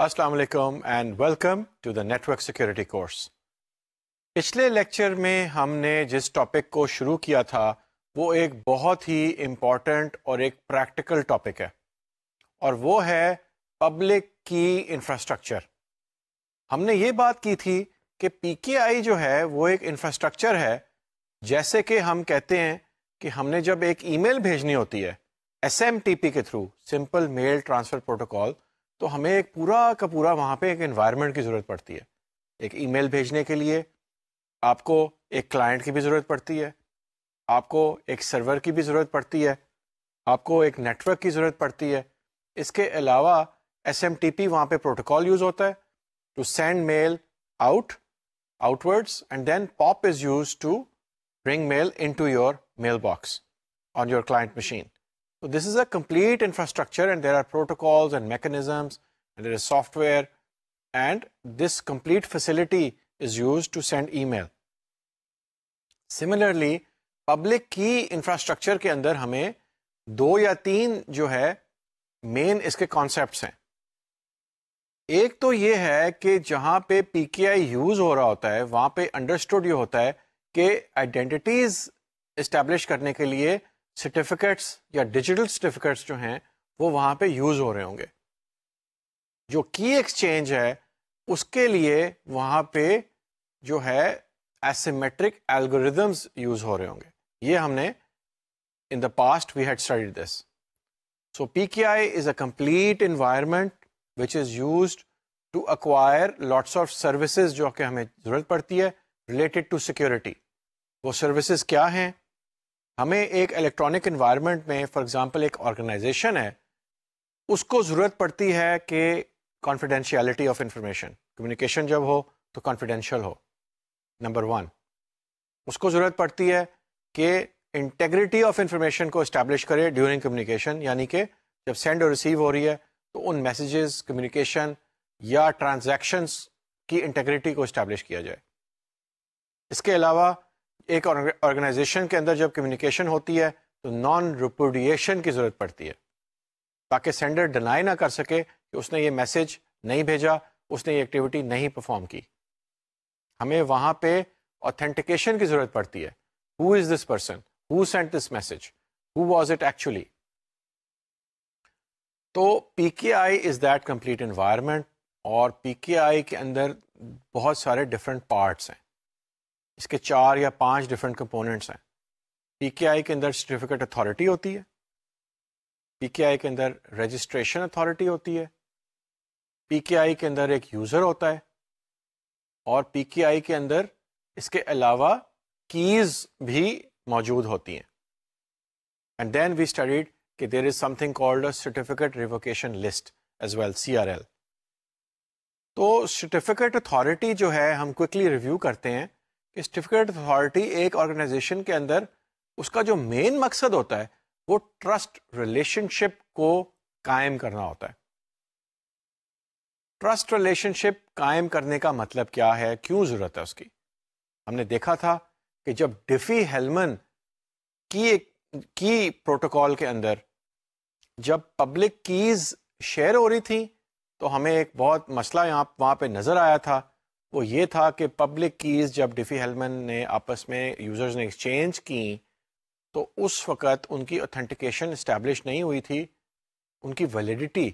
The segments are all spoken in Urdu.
السلام علیکم and welcome to the network security course. پچھلے لیکچر میں ہم نے جس ٹاپک کو شروع کیا تھا وہ ایک بہت ہی امپورٹنٹ اور ایک پریکٹیکل ٹاپک ہے، اور وہ ہے پبلک کی انفراسٹرکچر۔ ہم نے یہ بات کی تھی کہ پی کے آئی جو ہے وہ ایک انفراسٹرکچر ہے، جیسے کہ ہم کہتے ہیں کہ ہم نے جب ایک ای میل بھیجنی ہوتی ہے ایس ایم ٹی پی کے تھرو، سمپل میل ٹرانسفر پروٹوکال، تو ہمیں ایک پورا کا پورا وہاں پہ ایک انوائرمنٹ کی ضرورت پڑتی ہے۔ ایک ای میل بھیجنے کے لیے آپ کو ایک کلائنٹ کی بھی ضرورت پڑتی ہے، آپ کو ایک سرور کی بھی ضرورت پڑتی ہے، آپ کو ایک نیٹ ورک کی ضرورت پڑتی ہے۔ اس کے علاوہ ایس ایم ٹی پی وہاں پہ پروٹوکال یوز ہوتا ہے to send mail outwards, and then POP is use to bring mail into your mail box on your client machine. So this is a complete infrastructure, and there are protocols and mechanisms, and there is software, and this complete facility is used to send email. Similarly, public key infrastructure کے اندر ہمیں 2 یا 3 جو ہے مین اس کے کانسیپٹس ہیں۔ ایک تو یہ ہے کہ جہاں پہ پی کے آئی یوز ہو رہا ہوتا ہے وہاں پہ انڈرسٹوڈ یہ ہوتا ہے کہ آئیڈینٹیٹیز اسٹیبلش کرنے کے لیے سرٹیفکیٹس یا ڈیجیٹل سرٹیفکیٹس جو ہیں وہ وہاں پہ یوز ہو رہے ہوں گے۔ جو کی ایکسچینج ہے اس کے لیے وہاں پہ جو ہے ایسیمیٹرک الگوریدمز یوز ہو رہے ہوں گے۔ یہ ہم نے in the past we have studied this. So P K I is a complete environment which is used to acquire lots of services جو کہ ہمیں ضرورت پڑتی ہے ریلیٹڈ ٹو سیکورٹی۔ وہ سروسز کیا ہیں؟ ہمیں ایک الیکٹرانک انوائرمنٹ میں، فار ایگزامپل ایک آرگنائزیشن ہے، اس کو ضرورت پڑتی ہے کہ کانفیڈینشیلٹی آف انفارمیشن، کمیونیکیشن جب ہو تو کانفیڈینشیل ہو، نمبر 1۔ اس کو ضرورت پڑتی ہے کہ انٹیگریٹی آف انفارمیشن کو اسٹیبلش کرے ڈیورنگ کمیونیکیشن، یعنی کہ جب سینڈ اور ریسیو ہو رہی ہے تو ان میسیجز، کمیونیکیشن یا ٹرانزیکشنز کی انٹیگریٹی کو اسٹیبلش کیا جائے۔ اس کے علاوہ ایک آرگنائزیشن کے اندر جب کمیونیکیشن ہوتی ہے تو نان ریپوڈیشن کی ضرورت پڑتی ہے، تاکہ سینڈر ڈینائی نہ کر سکے کہ اس نے یہ میسج نہیں بھیجا، اس نے یہ ایکٹیویٹی نہیں پرفارم کی۔ ہمیں وہاں پہ آتھینٹیکیشن کی ضرورت پڑتی ہے۔ Who is this person? Who sent this message? Who was it actually? تو P K I is that complete environment, اور پی کے آئی کے اندر بہت سارے ڈفرینٹ پارٹس ہیں۔ اس کے 4 یا 5 ڈفرینٹ کمپوننٹس ہیں۔ پی کے آئی کے اندر سرٹیفکیٹ اتھارٹی ہوتی ہے، پی کے آئی کے اندر رجسٹریشن اتھارٹی ہوتی ہے، پی کے آئی کے اندر ایک یوزر ہوتا ہے، اور پی کے آئی کے اندر اس کے علاوہ کیز بھی موجود ہوتی ہیں۔ اینڈ دین وی اسٹڈیڈ کہ there is something called a certificate revocation list as well, CRL۔ تو سرٹیفکیٹ اتھارٹی جو ہے ہم کوئکلی ریویو کرتے ہیں کہ سرٹیفکیٹ اتھارٹی ایک آرگنائزیشن کے اندر اس کا جو مین مقصد ہوتا ہے وہ ٹرسٹ ریلیشن شپ کو قائم کرنا ہوتا ہے۔ ٹرسٹ ریلیشن شپ قائم کرنے کا مطلب کیا ہے، کیوں ضرورت ہے اس کی؟ ہم نے دیکھا تھا کہ جب ڈیفی ہیلمن کی پروٹوکال کے اندر جب پبلک کیز شیئر ہو رہی تھیں تو ہمیں ایک بہت مسئلہ وہاں پہ نظر آیا تھا۔ وہ یہ تھا کہ پبلک کیز جب ڈیفی ہیلمن نے آپس میں یوزرز نے ایکسچینج کی تو اس وقت ان کی اوتھینٹیکیشن اسٹیبلش نہیں ہوئی تھی، ان کی ویلیڈیٹی،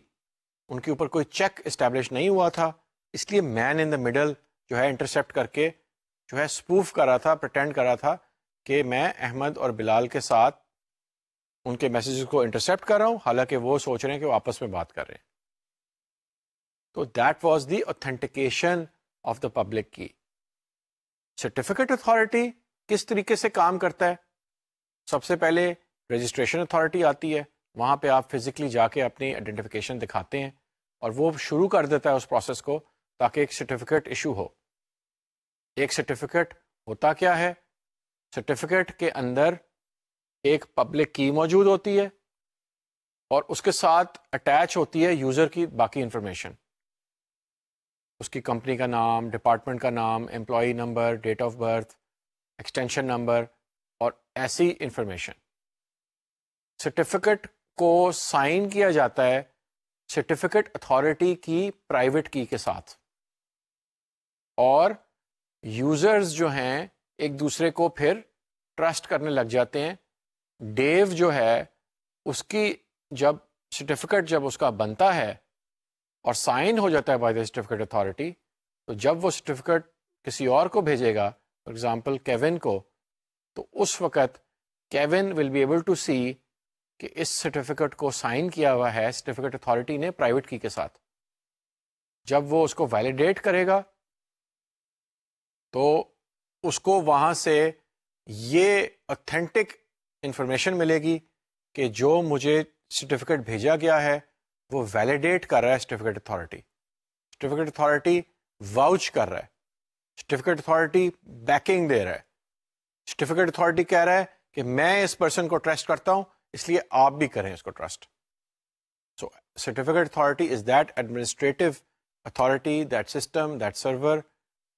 ان کے اوپر کوئی چیک اسٹیبلش نہیں ہوا تھا۔ اس لیے مین ان دا مڈل جو ہے انٹرسیپٹ کر کے جو ہے اسپوف کر رہا تھا، پریٹینڈ کر رہا تھا کہ میں احمد اور بلال کے ساتھ ان کے میسیجز کو انٹرسیپٹ کر رہا ہوں، حالانکہ وہ سوچ رہے ہیں کہ وہ آپس میں بات کر رہے ہیں۔ تو that was the authentication of the public کی۔ سرٹیفکیٹ اتھارٹی کس طریقے سے کام کرتا ہے؟ سب سے پہلے رجسٹریشن اتھارٹی آتی ہے، وہاں پہ آپ فزیکلی جا کے اپنی آئیڈینٹیفیکیشن دکھاتے ہیں اور وہ شروع کر دیتا ہے اس پروسیس کو تاکہ ایک سرٹیفکیٹ ایشو ہو۔ ایک سرٹیفکیٹ ہوتا کیا ہے؟ سرٹیفکیٹ کے اندر ایک پبلک کی موجود ہوتی ہے اور اس کے ساتھ اٹیچ ہوتی ہے یوزر کی باقی انفارمیشن، اس کی کمپنی کا نام، ڈپارٹمنٹ کا نام، employee number, date of birth, extension number اور ایسی انفارمیشن۔ سرٹیفکیٹ کو سائن کیا جاتا ہے سرٹیفکیٹ اتھارٹی کی پرائیویٹ کی کے ساتھ، اور یوزرز جو ہیں ایک دوسرے کو پھر ٹرسٹ کرنے لگ جاتے ہیں. ڈیو جو ہے اس کی جب سرٹیفکیٹ جب اس کا بنتا ہے اور سائن ہو جاتا ہے بائی دا سرٹیفکیٹ اتھارٹی، تو جب وہ سرٹیفکیٹ کسی اور کو بھیجے گا، فار ایگزامپل کیون کو، تو اس وقت کیون ول بی ایبل ٹو سی کہ اس سرٹیفکیٹ کو سائن کیا ہوا ہے سرٹیفکیٹ اتھارٹی نے پرائیویٹ کی کے ساتھ. جب وہ اس کو ویلیڈیٹ کرے گا تو اس کو وہاں سے یہ اتھینٹک انفارمیشن ملے گی کہ جو مجھے سرٹیفکیٹ بھیجا گیا ہے وہ ویلیڈیٹ کر رہا ہے certificate authority. Certificate authority watch کر رہا ہے، سرٹیفکیٹ اتھارٹی بیکنگ دے رہا ہے، سرٹیفکیٹ اتھارٹی کہہ رہا ہے کہ میں اس پرسن کو ٹرسٹ کرتا ہوں، اس لیے آپ بھی کریں اس کو trust. So certificate authority is that administrative authority, that system, that server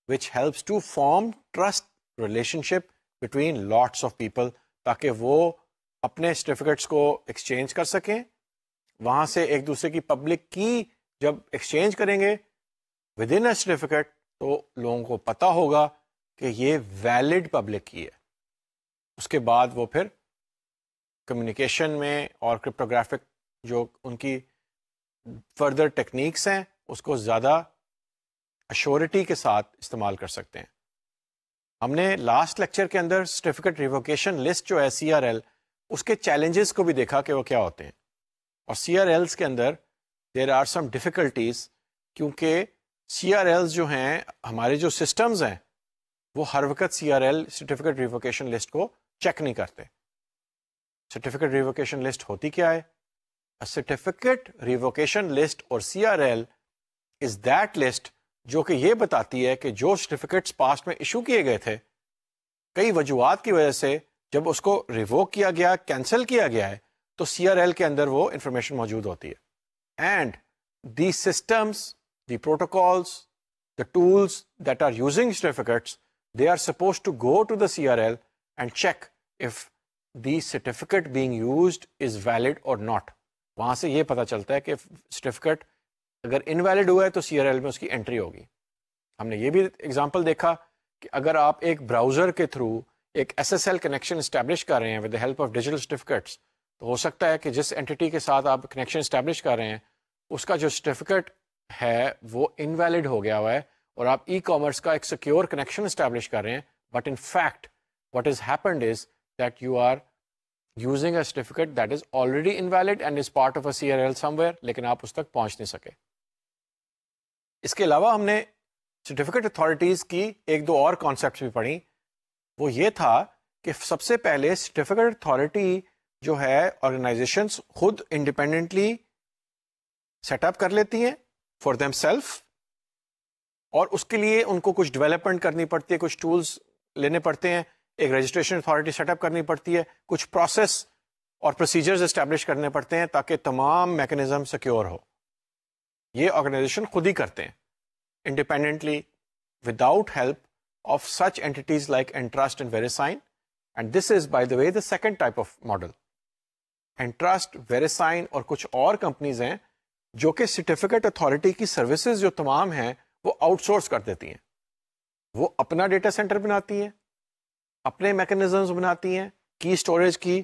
which helps to form trust relationship between lots of people، تاکہ وہ اپنے سرٹیفکیٹس کو ایکسچینج کر سکیں. وہاں سے ایک دوسرے کی پبلک کی جب ایکسچینج کریں گے ود ان اے سرٹیفکیٹ، تو لوگوں کو پتا ہوگا کہ یہ ویلڈ پبلک کی ہے. اس کے بعد وہ پھر کمیونیکیشن میں اور کرپٹوگرافک جو ان کی فردر ٹیکنیکس ہیں اس کو زیادہ ایشورٹی کے ساتھ استعمال کر سکتے ہیں. ہم نے لاسٹ لیکچر کے اندر سرٹیفکیٹ ریووکیشن لسٹ جو ہے CRL، اس کے چیلنجز کو بھی دیکھا کہ وہ کیا ہوتے ہیں. اور CRLs کے اندر دیر آر سم ڈیفیکلٹیز، کیونکہ CRLs جو ہیں ہمارے جو سسٹمز ہیں وہ ہر وقت CRL سرٹیفکیٹ ریووکیشن لسٹ کو چیک نہیں کرتے. سرٹیفکیٹ ریووکیشن لسٹ ہوتی کیا ہے؟ سرٹیفکیٹ ریووکیشن لسٹ اور CRL از دیٹ لسٹ جو کہ یہ بتاتی ہے کہ جو سرٹیفکیٹس پاسٹ میں ایشو کیے گئے تھے کئی وجوہات کی وجہ سے جب اس کو ریووک کیا گیا، کینسل کیا گیا ہے، تو CRL کے اندر وہ انفارمیشن موجود ہوتی ہے. And the systems, the protocols, the tools that are using certificates, they are suppose to go to the CRL and check if the certificate being used is valid or not. وہاں سے یہ پتہ چلتا ہے کہ سرٹیفکیٹ اگر انویلڈ ہوا ہے تو CRL میں اس کی انٹری ہوگی. ہم نے یہ بھی ایگزامپل دیکھا کہ اگر آپ ایک براؤزر کے تھرو ایک SSL کنیکشن اسٹیبلش کر رہے ہیں with the help of digital certificates, تو ہو سکتا ہے کہ جس اینٹی کے ساتھ آپ کنیکشن اسٹیبلش کر رہے ہیں اس کا جو سرٹیفکیٹ ہے وہ انویلڈ ہو گیا ہوا ہے، اور آپ ای کامرس کا ایک سیکیور کنیکشن اسٹیبلش کر رہے ہیں، but in fact what is happened is that you are using a certificate that is already invalid and is part of a CRL somewhere، لیکن آپ اس تک پہنچ نہیں سکے. اس کے علاوہ ہم نے سرٹیفکیٹ اتھارٹیز کی ایک دو اور کانسیپٹس بھی پڑھی. وہ یہ تھا کہ سب سے پہلے سرٹیفکیٹ اتھارٹی جو ہے آرگنائزیشنز خود انڈیپینڈنٹلی سیٹ اپ کر لیتی ہیں فار دیم سیلف، اور اس کے لیے ان کو کچھ ڈیولپمنٹ کرنی پڑتی ہے، کچھ ٹولز لینے پڑتے ہیں، ایک رجسٹریشن اتھارٹی سیٹ اپ کرنی پڑتی ہے، کچھ پروسیس اور پروسیجرز اسٹیبلش کرنے پڑتے ہیں تاکہ تمام میکینزم سیکیور ہو. یہ آرگنائزیشن خود ہی کرتے ہیں independently without help of such اینٹیز like Entrust and VeriSign. And this is by the way the second type of model. Entrust, VeriSign اور کچھ اور کمپنیز ہیں جو کہ سرٹیفکیٹ اتھارٹی کی سروسز جو تمام ہیں وہ آؤٹ سورس کر دیتی ہیں. وہ اپنا ڈیٹا سینٹر بناتی ہیں، اپنے میکینزمز بناتی ہیں، کی اسٹوریج کی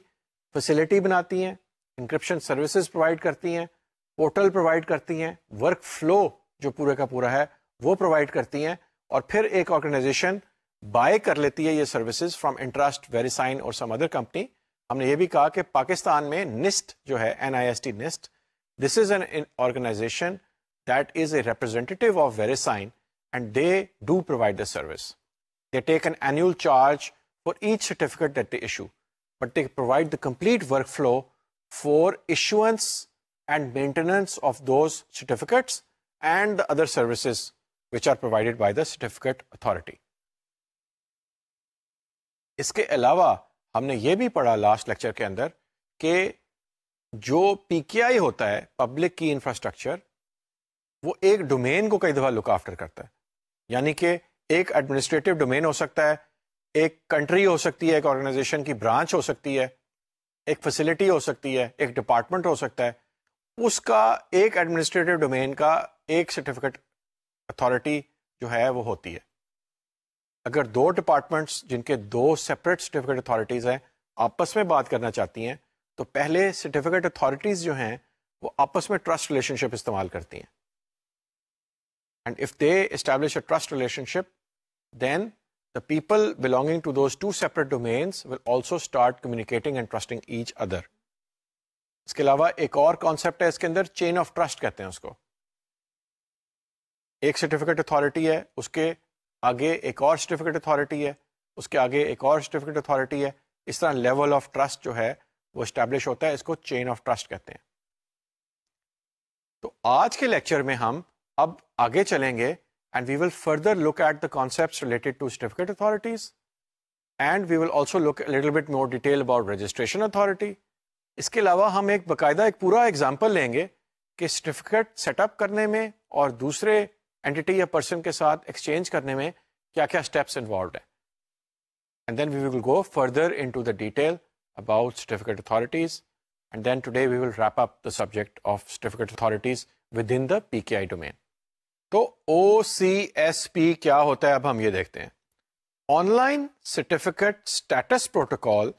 فیسلٹی بناتی ہیں، انکرپشن سروسز پرووائڈ کرتی ہیں، پورٹل پرووائڈ کرتی ہیں، ورک فلو جو پورے کا پورا ہے وہ پرووائڈ کرتی ہیں، اور پھر ایک آرگنائزیشن بائی کر لیتی ہے یہ سروسز فرام Entrust, VeriSign اور سم ادر کمپنی. ہم نے یہ بھی کہا کہ پاکستان میں NIST جو ہے NIST NIST، this is an organization that is a representative of VeriSign and they do provide the service. They take an annual charge for each certificate that they issue, but they provide the complete workflow for issuance and maintenance of those certificates and the other services which are provided by the certificate authority. اس کے علاوہ ہم نے یہ بھی پڑھا لاسٹ لیکچر کے اندر کہ جو PKI ہوتا ہے پبلک کی انفراسٹرکچر، وہ ایک ڈومین کو کئی دفعہ لک آفٹر کرتا ہے. یعنی کہ ایک ایڈمنسٹریٹو ڈومین ہو سکتا ہے، ایک کنٹری ہو سکتی ہے، ایک آرگنائزیشن کی برانچ ہو سکتی ہے، ایک فیسلٹی ہو سکتی ہے، ایک ڈپارٹمنٹ ہو سکتا ہے. اس کا ایک ایڈمنسٹریٹو ڈومین کا ایک سرٹیفکیٹ اتھارٹی جو ہے وہ ہوتی ہے. اگر دو ڈپارٹمنٹس جن کے دو سیپریٹ سرٹیفکیٹ اتھارٹیز ہیں آپس میں بات کرنا چاہتی ہیں تو پہلے سرٹیفکیٹ اتھارٹیز جو ہیں وہ آپس میں ٹرسٹ ریلیشن شپ استعمال کرتی ہیں. And if they establish a trust relationship then the people belonging to those two separate domains will also start communicating and trusting each other. اس کے علاوہ ایک اور کانسیپٹ ہے اس کے اندر، چین آف ٹرسٹ کہتے ہیں اس کو. ایک سرٹیفکیٹ اتھارٹی ہے، اس کے آگے ایک اور سرٹیفکیٹ اتھارٹی ہے، اس کے آگے ایک اور سرٹیفکیٹ اتھارٹی ہے. اس طرح لیول آف ٹرسٹ جو ہے وہ اسٹیبلش ہوتا ہے، اس کو چین آف ٹرسٹ کہتے ہیں. تو آج کے لیکچر میں ہم اب آگے چلیں گے and we will further look at the concepts related to certificate authorities, and we will also look a little bit more detail about registration authority. اس کے علاوہ ہم ایک باقاعدہ ایک پورا ایگزامپل لیں گے کہ سرٹیفکیٹ سیٹ اپ کرنے میں اور دوسرے اینٹی یا پرسن کے ساتھ ایکسچینج کرنے میں کیا کیا اسٹیپس انوالوڈ ہیں. And then we will go further into the detail about certificate authorities, and then today we will wrap up the subject of certificate authorities within the PKI domain. تو OCSP کیا ہوتا ہے اب ہم یہ دیکھتے ہیں. Online certificate status protocol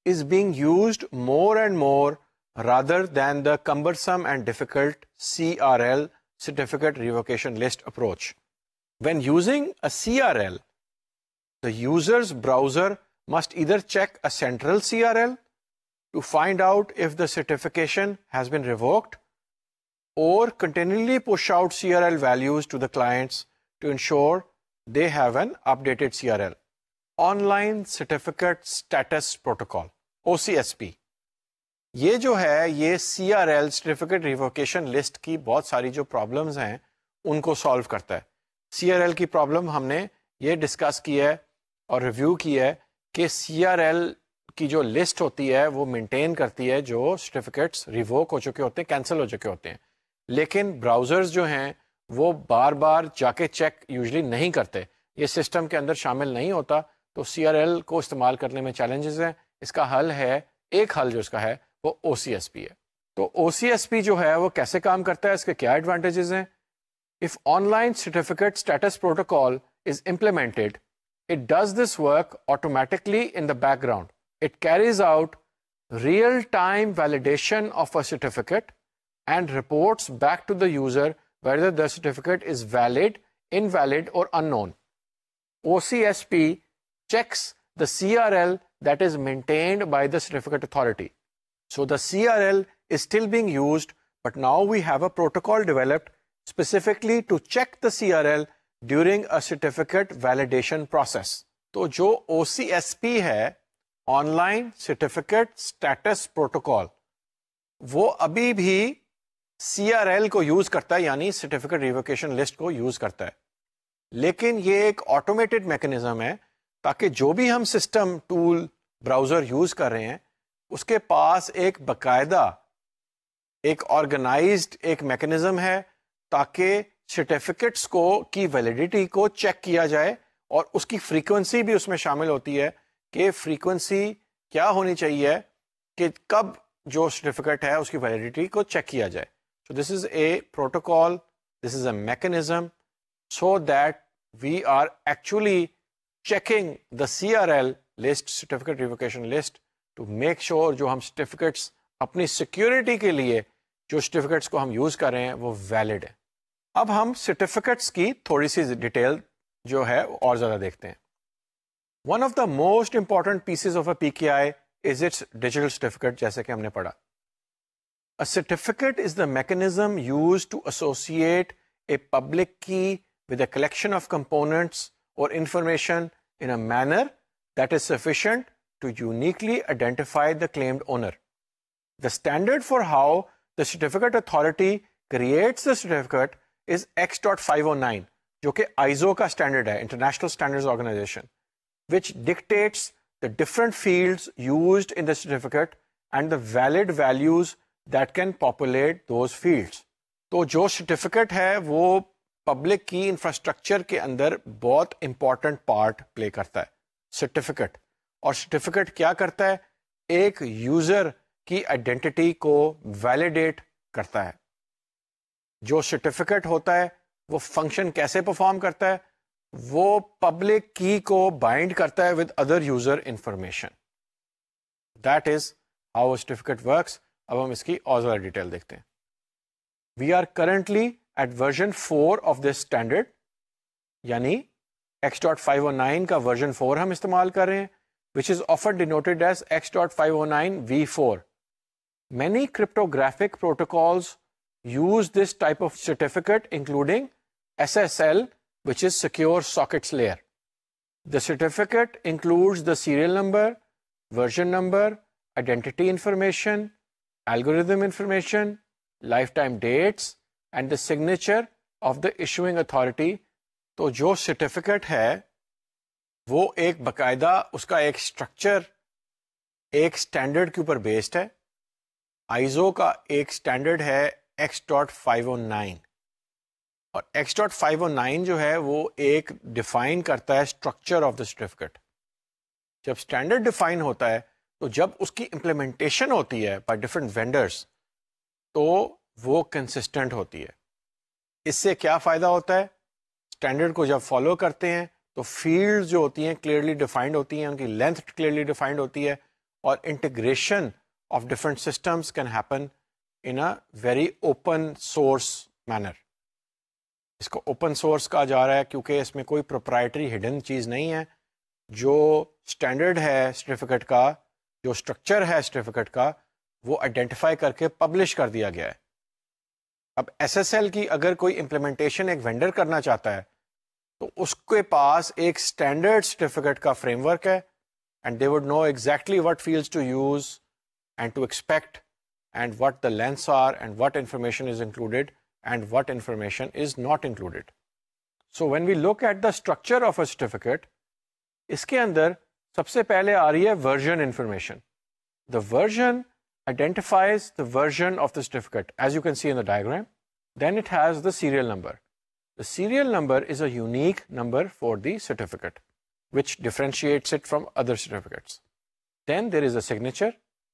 is being used more and more rather than the cumbersome and difficult CRL certificate revocation list approach. When using a CRL, the user's browser must either check a central CRL to find out if the certification has been revoked, or continually push out CRL values to the clients to ensure they have an updated CRL. Online Certificate Status Protocol, OCSP. یہ جو ہے یہ CRL Certificate Revocation List کی بہت ساری جو پرابلمز ہیں ان کو سالو کرتا ہے. CRL کی پرابلم ہم نے یہ ڈسکس کی ہے اور ریویو کی ہے کہ CRL کی جو لسٹ ہوتی ہے وہ مینٹین کرتی ہے جو سرٹیفکیٹس ریووک ہو چکے ہوتے ہیں، کینسل ہو چکے ہوتے ہیں. لیکن براؤزرز جو ہیں وہ بار بار جا کے چیک یوزلی نہیں کرتے، یہ سسٹم کے اندر شامل نہیں ہوتا، تو CRL کو استعمال کرنے میں چیلنجز ہیں. اس کا حل ہے، ایک حل جو اس کا ہے وہ OCSP ہے. تو OCSP جو ہے وہ کیسے کام کرتا ہے، اس کے کیا ایڈوانٹیجز ہیں؟ If online certificate status protocol is implemented, it does this work automatically in the background. It carries out real-time validation of a certificate and reports back to the user whether the certificate is valid, invalid, or unknown. OCSP checks the CRL that is maintained by the certificate authority. So the CRL is still being used, but now we have a protocol developed specifically to check the CRL during a certificate validation process. تو جو OCSP ہے online certificate status protocol, وہ ابھی بھی CRL کو یوز کرتا ہے، یعنی سرٹیفکیٹ ریووکیشن لسٹ کو یوز کرتا ہے. لیکن یہ ایک آٹومیٹڈ میکنزم ہے تاکہ جو بھی ہم سسٹم ٹول براؤزر یوز کر رہے ہیں اس کے پاس ایک باقاعدہ ایک آرگنائزڈ ایک میکنزم ہے تاکہ سرٹیفکیٹس کو کی ویلیڈیٹی کو چیک کیا جائے، اور اس کی فریکوینسی بھی اس میں شامل ہوتی ہے کہ فریکوینسی کیا ہونی چاہیے کہ کب جو سرٹیفکیٹ ہے اس کی ویلیڈیٹی کو چیک کیا جائے. So this is a protocol, this is a mechanism so that we are actually checking the CRL list, certificate revocation list, to make sure جو ہم certificates اپنی security کے لیے جو certificates کو ہم یوز کر رہے ہیں وہ valid ہیں. اب ہم certificates کی تھوڑی سی ڈیٹیل جو ہے اور زیادہ دیکھتے ہیں. One of the most important pieces of a PKI is its digital certificate، جیسے کہ ہم نے پڑھا. A certificate is the mechanism used to associate a public key with a collection of components or information in a manner that is sufficient to uniquely identify the claimed owner. The standard for how the certificate authority creates the certificate is X.509, جو کہ ISO کا standard ہے, International Standards Organization, which dictates the different fields used in the certificate and the valid values that can populate those fields. تو جو سرٹیفکیٹ ہے وہ پبلک کی انفراسٹرکچر کے اندر بہت امپورٹنٹ پارٹ پلے کرتا ہے سرٹیفکیٹ. اور سرٹیفکیٹ کیا کرتا ہے؟ ایک یوزر کی آئیڈینٹی کو ویلیڈیٹ کرتا ہے. جو سرٹیفکیٹ ہوتا ہے وہ فنکشن کیسے پرفارم کرتا ہے؟ وہ پبلک کی کو بائنڈ کرتا ہے with other user information. That is how certificate works. اب ہم اس کی اور زیادہ ڈیٹیل دیکھتے ہیں. We are currently at version 4 of this standard, یعنی X.509 کا ورژن 4 ہم استعمال کر رہے ہیں, which is often denoted as X.509 v4. Many cryptographic protocols use this type of certificate, including SSL, which is Secure Sockets Layer. The certificate includes the serial number, version number, identity information, algorithm information, lifetime dates, and the signature of the issuing authority. تو جو سرٹیفکیٹ ہے وہ ایک باقاعدہ اس کا ایک اسٹرکچر ایک اسٹینڈرڈ کے اوپر بیسڈ ہے. آئیزو کا ایک اسٹینڈرڈ ہے X.509 اور X.509 جو ہے وہ ایک ڈیفائن کرتا ہے اسٹرکچر آف دا سرٹیفکیٹ. جب اسٹینڈرڈ ڈیفائن ہوتا ہے تو جب اس کی امپلیمنٹیشن ہوتی ہے بائی ڈفرینٹ وینڈرس تو وہ کنسسٹنٹ ہوتی ہے. اس سے کیا فائدہ ہوتا ہے؟ اسٹینڈرڈ کو جب فالو کرتے ہیں تو فیلڈ جو ہوتی ہیں کلیئرلی ڈیفائنڈ ہوتی ہیں, ان کی لینتھ کلیئرلی ڈیفائنڈ ہوتی ہے, اور integration of different systems can happen in a very open source manner. اس کو اوپن سورس کہا جا رہا ہے کیونکہ اس میں کوئی پروپرائٹری ہڈن چیز نہیں ہے. جو اسٹینڈرڈ ہے سرٹیفکیٹ کا, جو اسٹرکچر ہے سرٹیفکیٹ کا, وہ آئیڈینٹیفائی کر کے پبلش کر دیا گیا ہے. اب ایس ایس ایل کی اگر کوئی امپلیمنٹیشن ایک وینڈر کرنا چاہتا ہے تو اس کے پاس ایک اسٹینڈرڈ سرٹیفکیٹ کا فریم ورک ہے, and they would know exactly what fields to use and to expect and what the lengths are and what information is included and what information is not included. So when we look at the structure of a certificate, اس کے اندر سب سے پہلے آ رہی ہے version information. The version identifies the version of the certificate, as you can see in the diagram. Then it has the serial number. The serial number is a unique number for the certificate, which differentiates it from other certificates. Then there is a signature.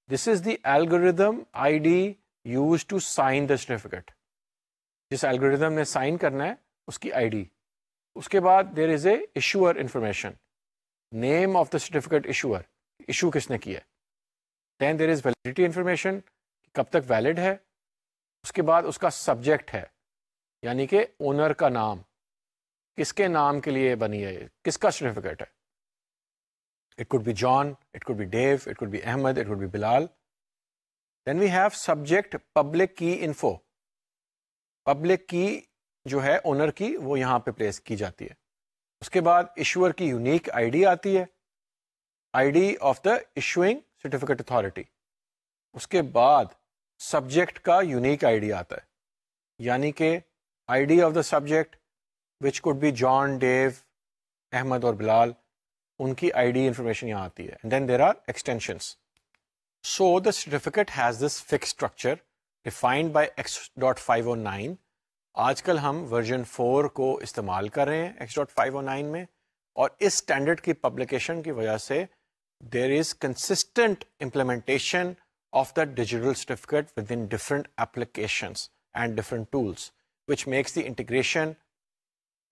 This is the algorithm ID used to sign the certificate. جس algorithm نے sign کرنا ہے اس کی ID. اس کے بعد there is a issuer information. Name of the certificate issuer. Issue کس نے کیا ہے. Then there is validity information, کب تک ویلڈ ہے. اس کے بعد اس کا سبجیکٹ ہے, یعنی کہ اونر کا نام, کس کے نام کے لیے بنی ہے, کس کا سرٹیفکیٹ ہے. It could be John, it could be Dave, it could be Ahmed, it could be Bilal. Then we have subject public key info. Public key جو ہے اونر کی وہ یہاں پہ پلیس کی جاتی ہے. اس کے بعد ایشور کی یونیک آئی ڈی آتی ہے, I D of the issuing certificate authority. اس کے بعد سبجیکٹ کا یونیک آئی ڈی آتا ہے, یعنی کہ I D of the subject which could be John, Dave, Ahmed اور بلال, ان کی آئی ڈی انفارمیشن یہاں آتی ہے. And then there are extensions. So the certificate has this fix structure defined by X.509. آج کل ہم ورژن 4 کو استعمال کر رہے ہیں X.509 میں, اور اس اسٹینڈرڈ کی پبلیکیشن کی وجہ سے there is consistent implementation of the digital certificate within different applications and different tools, which makes the integration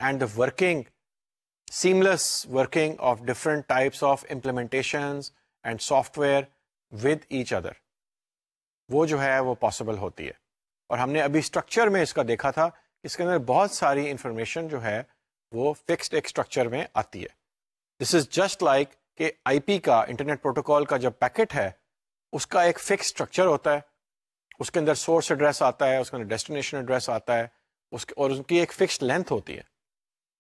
and the working, seamless working of different types of implementations and software with each other. وہ جو ہے وہ possible ہوتی ہے. اور ہم نے ابھی اسٹرکچر میں اس کا دیکھا تھا, اس کے اندر بہت ساری انفارمیشن جو ہے وہ فکسڈ ایک اسٹرکچر میں آتی ہے. دس از جسٹ لائک کہ آئی پی کا, انٹرنیٹ پروٹوکال کا جب پیکٹ ہے اس کا ایک فکس اسٹرکچر ہوتا ہے, اس کے اندر سورس ایڈریس آتا ہے, اس کے اندر ڈیسٹینیشن ایڈریس آتا ہے, اور اس کی ایک فکسڈ لینتھ ہوتی ہے.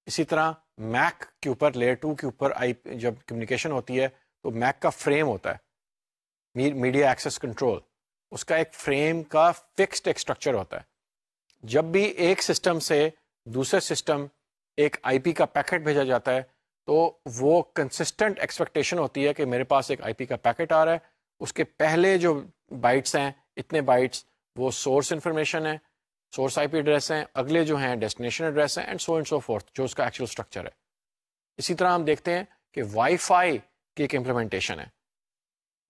اسی طرح میک کے اوپر, لیئر 2 کے اوپر جب کمیونیکیشن ہوتی ہے تو میک کا فریم ہوتا ہے, میڈیا ایکسیس کنٹرول, اس کا ایک فریم کا فکسڈ ایک اسٹرکچر ہوتا ہے. جب بھی ایک سسٹم سے دوسرے سسٹم ایک آئی پی کا پیکٹ بھیجا جاتا ہے تو وہ کنسسٹنٹ ایکسپیکٹیشن ہوتی ہے کہ میرے پاس ایک آئی پی کا پیکٹ آ رہا ہے, اس کے پہلے جو بائٹس ہیں, اتنے بائٹس وہ سورس انفارمیشن ہے, سورس آئی پی ایڈریس ہیں, اگلے جو ہیں ڈیسٹینیشن ایڈریس ہیں, and so and so forth, جو اس کا ایکچوئل اسٹرکچر ہے. اسی طرح ہم دیکھتے ہیں کہ وائی فائی کی ایک امپلیمنٹیشن ہے.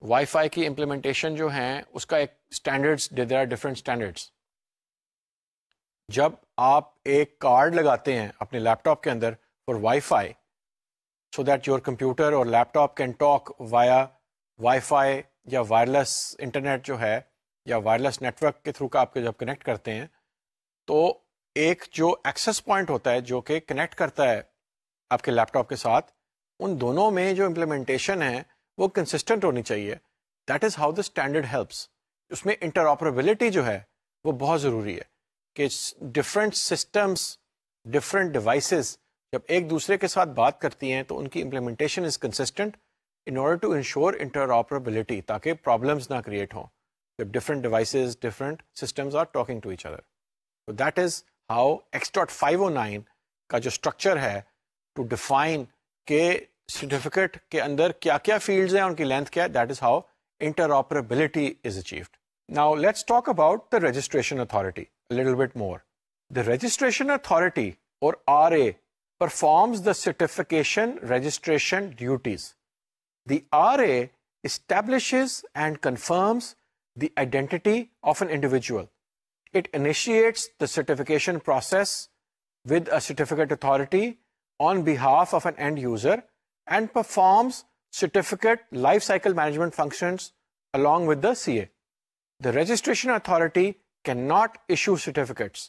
وائی فائی کی امپلیمنٹیشن جو ہیں اس کا ایک standards, there are different standards. جب آپ ایک کارڈ لگاتے ہیں اپنے لیپ ٹاپ کے اندر for wifi so that your computer اور laptop can talk via wifi یا وائرلیس انٹرنیٹ جو ہے یا وائرلیس نیٹورک کے تھرو کا آپ کے جب کنیکٹ کرتے ہیں تو ایک جو ایکسیس پوائنٹ ہوتا ہے جو کہ کنیکٹ کرتا ہے آپ کے لیپ ٹاپ کے ساتھ، ان دونوں میں جو امپلیمنٹیشن ہے وہ کنسسٹنٹ ہونی چاہیے. That is how the standard helps. اس میں انٹرآپریبلٹی جو ہے وہ بہت ضروری ہے کہ ڈفرینٹ سسٹمس ڈفرینٹ ڈیوائسز جب ایک دوسرے کے ساتھ بات کرتی ہیں تو ان کی implementation is consistent in order to ensure interoperability, تاکہ پرابلمس نہ کریٹ ہوں جب different devices different systems are talking to each other. So that is how X.509 کا جو اسٹرکچر ہے ٹو ڈیفائن کہ سرٹیفکیٹ کے اندر کیا کیا فیلڈز ہیں، ان کی لینتھ کیا ہے، that is how interoperability is achieved. Now let's talk about the registration authority a little bit more. The registration authority or RA performs the certification registration duties. The RA establishes and confirms the identity of an individual. It initiates the certification process with a certificate authority on behalf of an end user and performs certificate lifecycle management functions along with the CA. The registration authority cannot issue certificates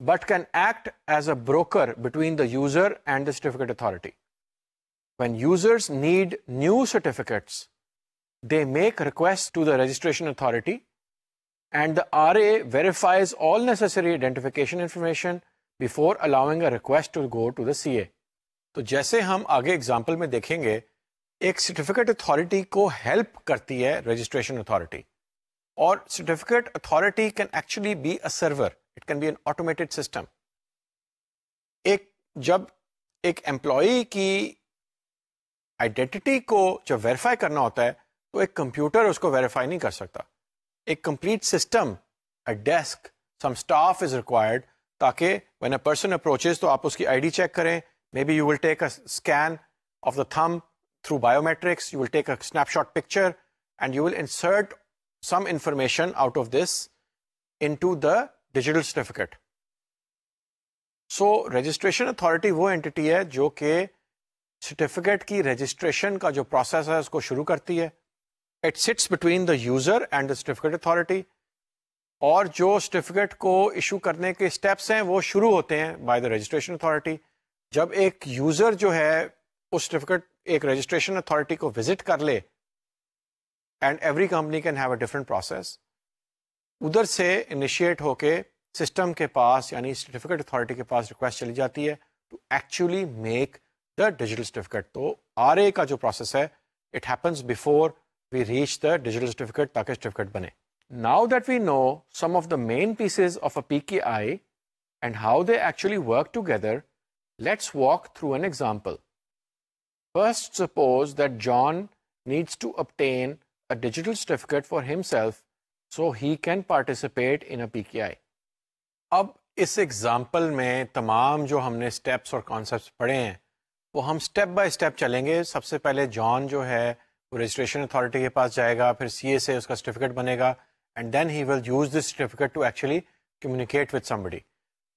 but can act as a broker between the user and the certificate authority. When users need new certificates, they make requests to the registration authority and the RA verifies all necessary identification information before allowing a request to go to the CA. تو جیسے ہم آگے اگزامپل میں دیکھیں گے، ایک سرٹیفکیٹ اتھارٹی کو ہیلپ کرتی ہے رجسٹریشن اتھارٹی، اور certificate authority can actually be a server, it can be an automated system. جب ایک امپلائی کی آئیڈینٹی کو جب ویریفائی کرنا ہوتا ہے تو ایک کمپیوٹر اس کو ویریفائی نہیں کر سکتا. ایک complete system, a desk, some staff is required, تاکہ وین اے پرسن اپروچز تو آپ اس کی آئی ڈی چیک کریں. Maybe you will take a scan of the thumb through biometrics, you will take a snapshot picture and you will insert some information out of this into the digital certificate. So registration authority وہ اینٹی ہے جو کہ سرٹیفکیٹ کی رجسٹریشن کا جو پروسیس ہے اس کو شروع کرتی ہے. It sits between the user and the certificate authority. اور جو سرٹیفکیٹ کو ایشو کرنے کے اسٹیپس ہیں وہ شروع ہوتے ہیں بائی دا رجسٹریشن اتھارٹی. جب ایک یوزر جو ہے اس سرٹیفکیٹ ایک رجسٹریشن اتھارٹی کو وزٹ کر لے، and every company can have a different process, ادھر سے انیشیٹ ہو کے سسٹم کے پاس یعنی سرٹیفکیٹ اتھارٹی کے پاس ریکویسٹ چلی جاتی ہے to actually make the digital certificate. تو آر اے کا جو پروسیس ہے it happens before we reach the digital certificate تاکہ certificate بنے. Now that we know some of the main pieces of a PKI and how they actually work together, let's walk through an example. First, suppose that John needs to obtain a digital certificate for himself so he can participate in a PKI. اب اس ایگزامپل میں تمام جو ہم نے اسٹیپس اور کانسیپٹس پڑھے ہیں وہ ہم اسٹیپ بائی اسٹیپ چلیں گے. سب سے پہلے جان جو ہے رجسٹریشن اتھارٹی کے پاس جائے گا، پھر سی اے سے اس کا سرٹیفکیٹ بنے گا، and then he will use this certificate to actually communicate with somebody.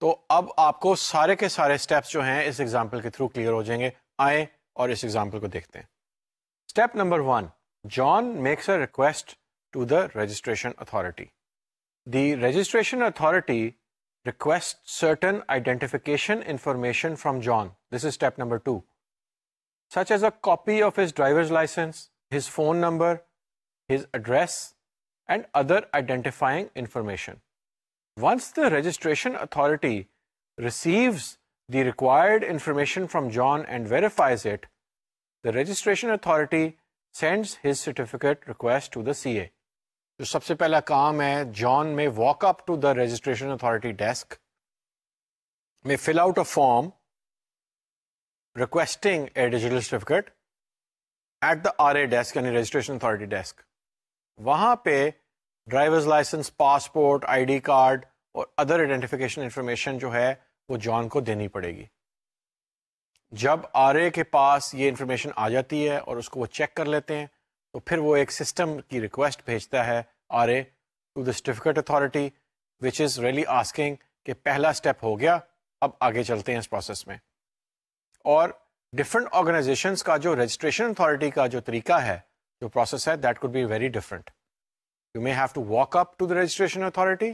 تو اب آپ کو سارے کے سارے اسٹیپس جو ہیں اس ایگزامپل کے تھرو کلیئر ہو جائیں گے. آئیں اور اس ایگزامپل کو دیکھتے ہیں. Step number 1، John makes a request to the registration authority. The registration authority request certain identification information from John. This is step number 2, such as a copy of his driver's license, his phone number, his address, and other identifying information. Once the registration authority receives the required information from John and verifies it, the registration authority sends his certificate request to the CA. جو سب سے پہلا کام ہے، جان میں walk up to the registration authority desk میں fill out a form requesting a digital certificate at the R A desk یعنی رجسٹریشن اتھارٹی ڈیسک. وہاں پہ driver's licence, passport, I D card اور ادر آئیڈینٹیفیکیشن انفارمیشن جو ہے وہ جان کو دینی پڑے گی. جب آر اے کے پاس یہ انفارمیشن آ جاتی ہے اور اس کو وہ چیک کر لیتے ہیں تو پھر وہ ایک سسٹم کی ریکویسٹ بھیجتا ہے R A to the certificate authority which is really asking کہ پہلا اسٹیپ ہو گیا, اب آگے چلتے ہیں اس پروسیس میں. اور ڈفرنٹ آرگنائزیشنس کا جو رجسٹریشن اتھارٹی کا جو طریقہ ہے, جو پروسیس ہے, that could be very different. You may have to walk up to the registration authority,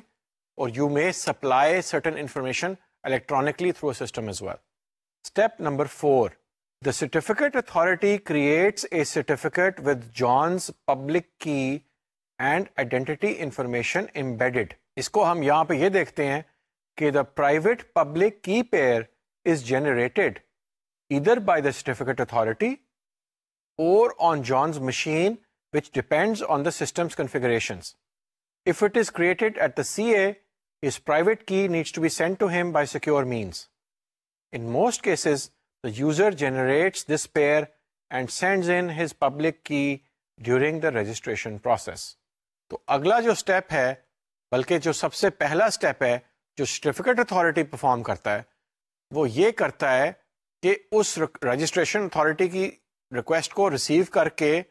اور you may supply certain information electronically through a system as well. Step number 4. The certificate authority creates a certificate with John's public key and identity information embedded. اس کو ہم یہاں پہ یہ دیکھتے ہیں کہ the private public key pair is generated either by the certificate authority or on John's machine, which depends on the system's configurations. If it is created at the CA, his private key needs to be sent to him by secure means. In most cases, the user generates this pair and sends in his public key during the registration process. تو اگلا جو اسٹیپ ہے, بلکہ جو سب سے پہلا اسٹیپ ہے جو سرٹیفکیٹ اتھارٹی پرفارم کرتا ہے, وہ یہ کرتا ہے کہ اس رجسٹریشن اتھارٹی کی ریکویسٹ کو ریسیو کر کے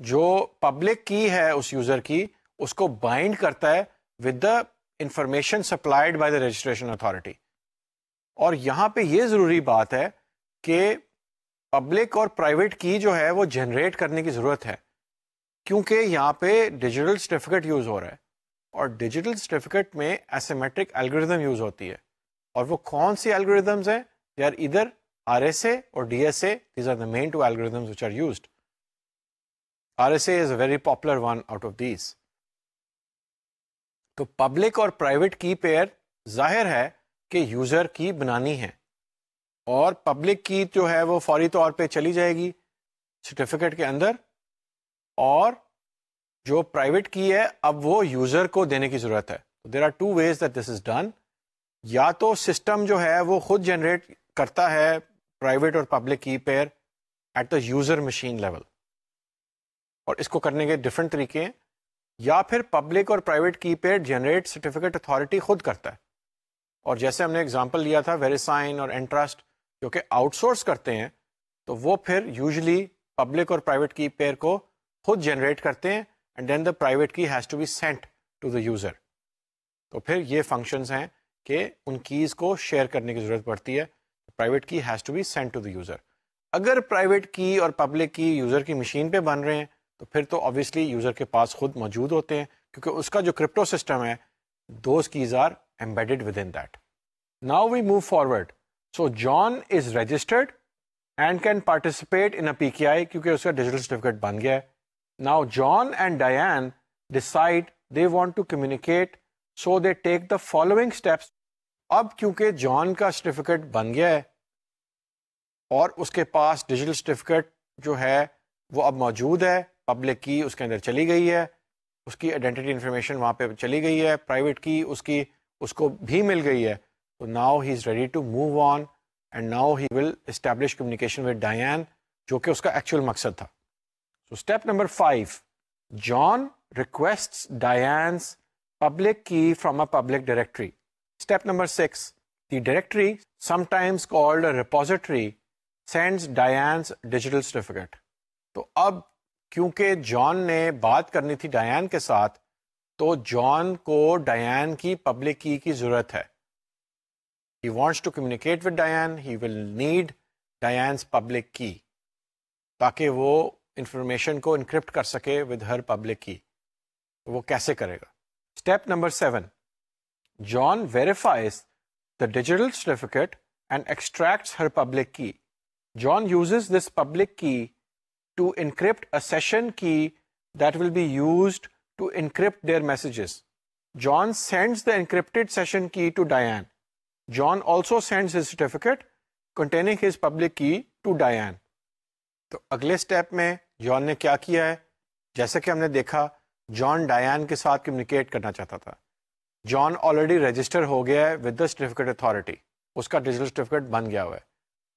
جو پبلک کی ہے اس یوزر کی, اس کو بائنڈ کرتا ہے with the information supplied by the registration authority. اور یہاں پہ یہ ضروری بات ہے کہ پبلک اور پرائیویٹ کی جو ہے وہ جنریٹ کرنے کی ضرورت ہے, کیونکہ یہاں پہ ڈیجیٹل سرٹیفکیٹ یوز ہو رہا ہے, اور ڈیجیٹل سرٹیفکیٹ میں ایسیمیٹرک الگوریدم یوز ہوتی ہے. اور وہ کون سی الگوریدمز ہیں؟ They are either RSA or DSA. These are the main two algorithms which are used. RSA is a very popular one out of these. تو پبلک اور پرائیویٹ کی پیئر ظاہر ہے کہ یوزر کی بنانی ہے, اور پبلک کی جو ہے وہ فوری طور پہ چلی جائے گی سرٹیفکیٹ کے اندر, اور جو پرائیویٹ کی ہے اب وہ یوزر کو دینے کی ضرورت ہے. There are two ways that this is done. یا تو سسٹم جو ہے وہ خود جنریٹ کرتا ہے پرائیویٹ اور public key pair at the user machine level, اور اس کو کرنے کے ڈفرینٹ طریقے ہیں, یا پھر پبلک اور private key pair generate certificate authority خود کرتا ہے. اور جیسے ہم نے اگزامپل لیا تھا ویریسائن اور انٹرسٹ جو کہ آؤٹ سورس کرتے ہیں, تو وہ پھر یوزلی پبلک اور پرائیویٹ کی پیئر کو خود جنریٹ کرتے ہیں, and then the private key has to be sent to the user. تو پھر یہ فنکشنز ہیں کہ ان کیز کو شیئر کرنے کی ضرورت پڑتی ہے. Private key has to be sent to the user. اگر پرائیویٹ کی اور پبلک کی یوزر کی مشین پہ بن رہے ہیں تو پھر تو obviously یوزر کے پاس خود موجود ہوتے ہیں, کیونکہ اس کا جو کرپٹو سسٹم ہے those keys are embedded within that. Now we move forward. So John is registered and can participate in a PKI کیونکہ اس کا ڈیجیٹل سرٹیفکیٹ بن گیا ہے. Now John and Diane decide they want to communicate, so they take the following steps. اب کیونکہ جان کا سرٹیفکیٹ بن گیا ہے اور اس کے پاس ڈیجیٹل سرٹیفکیٹ جو ہے وہ اب موجود ہے, پبلک کی اس کے اندر چلی گئی ہے, اس کی آئیڈینٹی انفارمیشن وہاں پہ چلی گئی ہے, پرائیویٹ کی اس کو بھی مل گئی ہے. تو now he is ready to move on, and now he will establish communication with Diane, جو کہ اس کا ایکچوئل مقصد تھا. So step number 5, John requests Diane's public key from a public directory. Step number 6, the directory, sometimes called a repository, sends Diane's digital certificate. تو اب کیونکہ جان نے بات کرنی تھی ڈائن کے ساتھ, تو جان کو ڈائن کی پبلک کی ضرورت ہے. He wants to communicate with Diane, he will need Diane's public key تاکہ وہ انفارمیشن کو انکرپٹ کر سکے with her public key. وہ کیسے کرے گا؟ Step number 7, John verifies the digital certificate and extracts her public key. John uses this public key to encrypt a session key that will be used to encrypt their messages. John sends the encrypted session key to Diane. John also sends his certificate containing his public key to Diane. تو اگلے سٹیپ میں جان نے کیا کیا ہے؟ جیسے کہ ہم نے دیکھا جان ڈائن کے ساتھ کمیونیکیٹ کرنا چاہتا تھا. جان آلریڈی رجسٹر ہو گیا ہے ود دا سرٹیفکیٹ اتھارٹی, اس کا ڈیجیٹل سرٹیفکیٹ بن گیا ہوا ہے.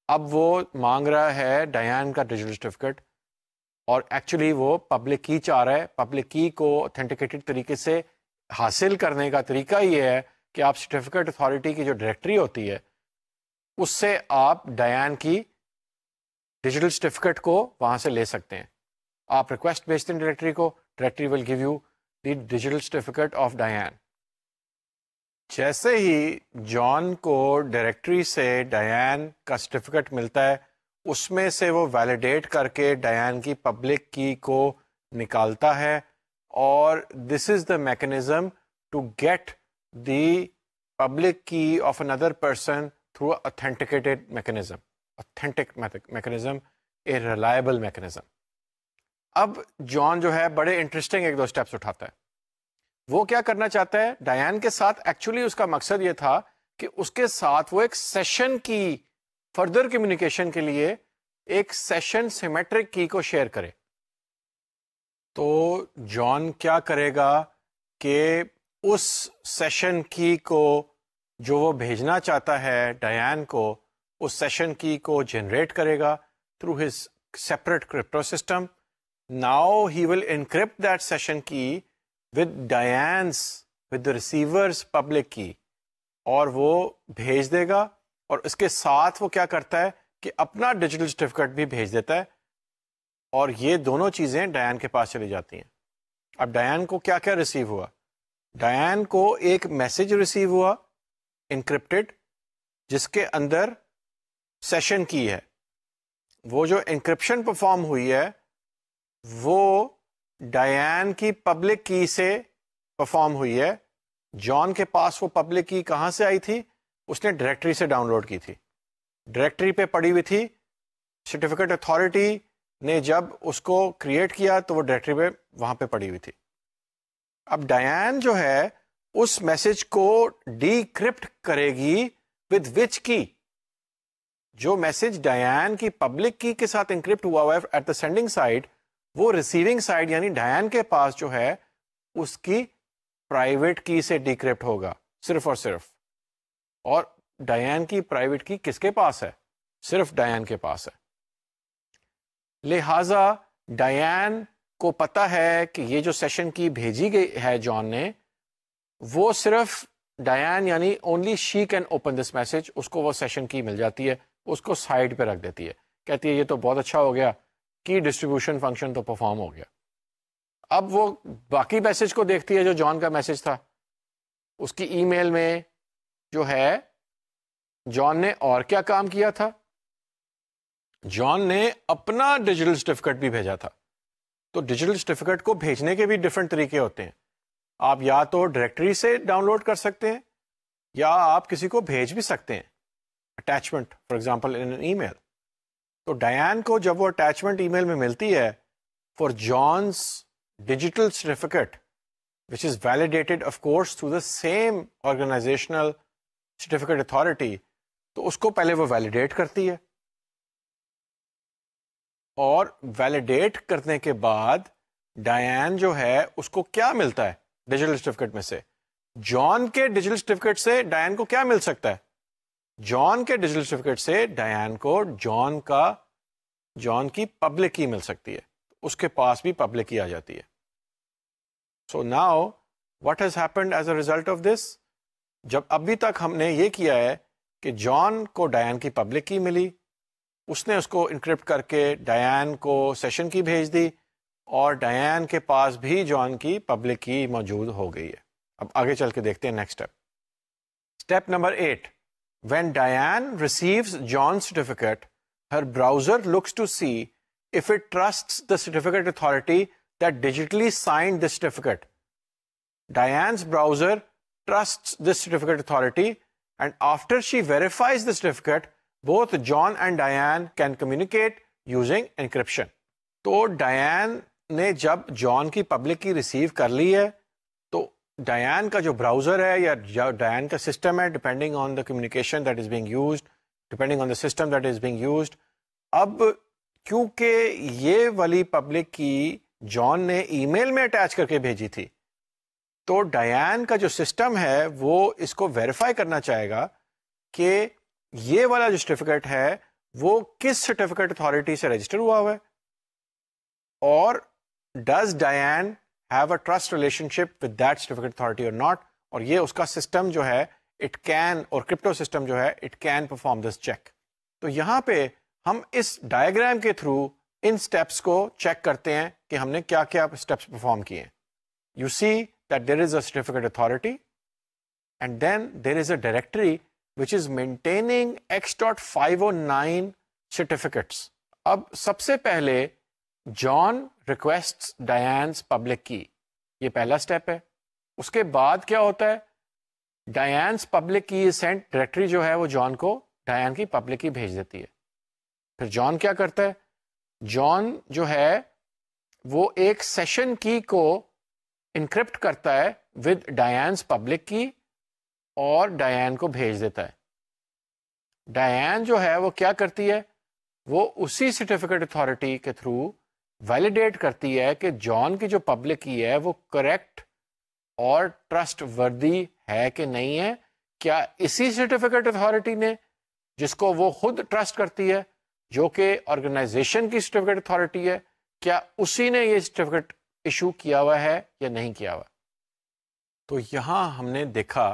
اب وہ مانگ رہا ہے ڈائن کا ڈیجیٹل سرٹیفکیٹ, اور ایکچولی وہ پبلک کی چاہ رہا ہے. پبلک کی کو اتھینٹیکیٹڈ طریقے سے حاصل کرنے کا طریقہ یہ ہے کہ آپ سرٹیفکیٹ اتھارٹی کی جو ڈائریکٹری ہوتی ہے اس سے آپ ڈائن کی ڈیجیٹل سرٹیفکیٹ کو وہاں سے لے سکتے ہیں. آپ ریکویسٹ بھیجتے ہیں ڈائریکٹری کو, directory will give you the digital certificate of Diane. جیسے ہی جان کو ڈائریکٹری سے ڈیان کا سرٹیفکیٹ ملتا ہے اس میں سے وہ ویلیڈیٹ کر کے ڈیان کی پبلک کی کو نکالتا ہے اور this is the mechanism to get the public key of another person through authenticated mechanism. authentic mechanism, a reliable mechanism. اب جان جو ہے بڑے انٹرسٹنگ ایک دو سٹیپس اٹھاتا ہے. وہ کیا کرنا چاہتا ہے ڈیان کے ساتھ؟ ایکچولی اس کا مقصد یہ تھا کہ اس کے ساتھ وہ ایک سیشن کی فردر کمیونیکیشن کے لیے ایک سیشن سیمیٹرک کی کو شیئر کرے. تو جان کیا کرے گا کہ اس سیشن کی کو جو وہ بھیجنا چاہتا ہے ڈیان کو، اس سیشن کی کو جنریٹ کرے گا through his separate crypto system. Now he will encrypt that session key with Diane's with the receiver's public key, اور وہ بھیج دے گا. اور اس کے ساتھ وہ کیا کرتا ہے کہ اپنا ڈیجیٹل سرٹیفکیٹ بھی بھیج دیتا ہے، اور یہ دونوں چیزیں ڈیان کے پاس چلی جاتی ہیں. اب ڈیان کو کیا کیا ریسیو ہوا؟ ڈیان کو ایک میسج ریسیو ہوا انکرپٹڈ، جس کے اندر سیشن کی ہے. وہ جو انکرپشن پرفارم ہوئی ہے وہ ڈیان کی پبلک کی سے پرفارم ہوئی ہے. جان کے پاس وہ پبلک کی کہاں سے آئی تھی؟ اس نے ڈائریکٹری سے ڈاؤن لوڈ کی تھی، ڈائریکٹری پہ پڑی ہوئی تھی. سرٹیفکیٹ اتھارٹی نے جب اس کو کریٹ کیا تو وہ ڈائریکٹری پہ وہاں پہ پڑی ہوئی تھی. اب ڈیان جو ہے اس میسج کو ڈی کرپٹ کرے گی ود وچ کی؟ جو میسج ڈیان کی پبلک کی کے ساتھ انکرپٹ ہوا ہے ایٹ دا سینڈنگ سائڈ، وہ ریسیونگ سائڈ یعنی ڈیان کے پاس جو ہے اس کی پرائیویٹ کی سے ڈیکرپٹ ہوگا صرف اور صرف. اور ڈیان کی پرائیویٹ کی کس کے پاس ہے؟ صرف ڈیان کے پاس ہے. لہذا ڈیان کو پتا ہے کہ یہ جو سیشن کی بھیجی گئی ہے جان نے، وہ صرف ڈیان یعنی only she can open this message. اس کو وہ سیشن کی مل جاتی ہے، اس کو سائڈ پہ رکھ دیتی ہے، کہتی ہے یہ تو بہت اچھا ہو گیا، کی ڈسٹریبیوشن فنکشن تو پرفارم ہو گیا. اب وہ باقی میسج کو دیکھتی ہے جو جان کا میسج تھا. اس کی ای میل میں جو ہے جان نے اور کیا کام کیا تھا؟ جان نے اپنا ڈیجیٹل سرٹیفکیٹ بھی بھیجا تھا. تو ڈیجیٹل سرٹیفکیٹ کو بھیجنے کے بھی ڈفرینٹ طریقے ہوتے ہیں. آپ یا تو ڈائریکٹری سے ڈاؤن لوڈ کر سکتے ہیں، یا آپ کسی کو بھیج بھی سکتے ہیں اٹیچمنٹ، فار ایگزامپل ان ای میل. تو ڈیان کو جب وہ اٹیچمنٹ ای میل میں ملتی ہے for John's digital certificate which is validated of course through the same organizational certificate authority، تو اس کو پہلے وہ ویلیڈیٹ کرتی ہے، اور ویلیڈیٹ کرنے کے بعد ڈیان جو ہے اس کو کیا ملتا ہے ڈیجیٹل سرٹیفکیٹ میں سے؟ جان کے ڈیجیٹل سرٹیفکیٹ سے ڈیان کو کیا مل سکتا ہے؟ جان کے ڈیجیٹل سرٹیفکیٹ سے ڈیان کو جان کی پبلک کی مل سکتی ہے، اس کے پاس بھی پبلک کی آ جاتی ہے. So now what has happened as a result of this؟ جب ابھی تک ہم نے یہ کیا ہے کہ جان کو ڈیان کی پبلک کی ملی، اس نے اس کو انکرپٹ کر کے ڈیان کو سیشن کی بھیج دی، اور ڈیان کے پاس بھی جان کی پبلک کی موجود ہو گئی ہے. اب آگے چل کے دیکھتے ہیں next step. Step number 8. When Diane receives John's certificate, her browser looks to see if it trusts the certificate authority that digitally signed this certificate. Diane's browser trusts this certificate authority, and after she verifies the certificate, both John and Diane can communicate using encryption. تو ڈیان نے جب جان کی پبلک کی ریسیو کر لی ہے، تو ڈیان کا جو براؤزر ہے یا ڈیان کا سسٹم ہے، depending on the communication that is being used, depending on the system that is being used. اب کیونکہ یہ والی پبلک کی جان نے ای میل میں اٹیچ کر کے بھیجی تھی، تو ڈیان کا جو سسٹم ہے وہ اس کو ویریفائی کرنا چاہے گا کہ یہ والا جو سرٹیفکیٹ ہے وہ کس سرٹیفکیٹ اتھارٹی سے رجسٹر ہوا ہے، اور does Diane have a trust relationship with that certificate authority or not. اور یہ اس کا سسٹم جو ہے اٹ کین، اور کرپٹو سسٹم جو ہے it can perform this check. تو یہاں پہ ہم اس ڈائیگرام کے تھرو ان اسٹیپس کو چیک کرتے ہیں کہ ہم نے کیا کیا اسٹیپس پرفارم کیے ہیں. You see that there is a certificate authority, and then there is a directory which is maintaining X.509 certificates. اب سب سے پہلے جان ریکویسٹس ڈیانس پبلک کی، یہ پہلا سٹیپ ہے. اس کے بعد کیا ہوتا ہے؟ ڈیانس پبلک کی سینٹ ڈائریکٹری جو ہے وہ جان کو ڈیان کی پبلک کی بھیج دیتی ہے. پھر جان کیا کرتا ہے؟ جان جو ہے وہ ایک سیشن کی کو انکرپٹ کرتا ہے ود ڈیانس پبلک کی اور ڈیان کو بھیج دیتا ہے. ڈیان جو ہے وہ کیا کرتی ہے؟ وہ اسی سرٹیفکیٹ اتھارٹی کے تھرو ویلیڈیٹ کرتی ہے کہ جان کی جو پبلک کی ہے وہ کریکٹ اور ٹرسٹ وردی ہے کہ نہیں ہے. کیا اسی سرٹیفکیٹ اتھارٹی نے، جس کو وہ خود ٹرسٹ کرتی ہے، جو کہ آرگنائزیشن کی سرٹیفکیٹ اتھارٹی ہے، کیا اسی نے یہ سرٹیفکیٹ ایشو کیا ہوا ہے یا نہیں کیا ہوا؟ تو یہاں ہم نے دیکھا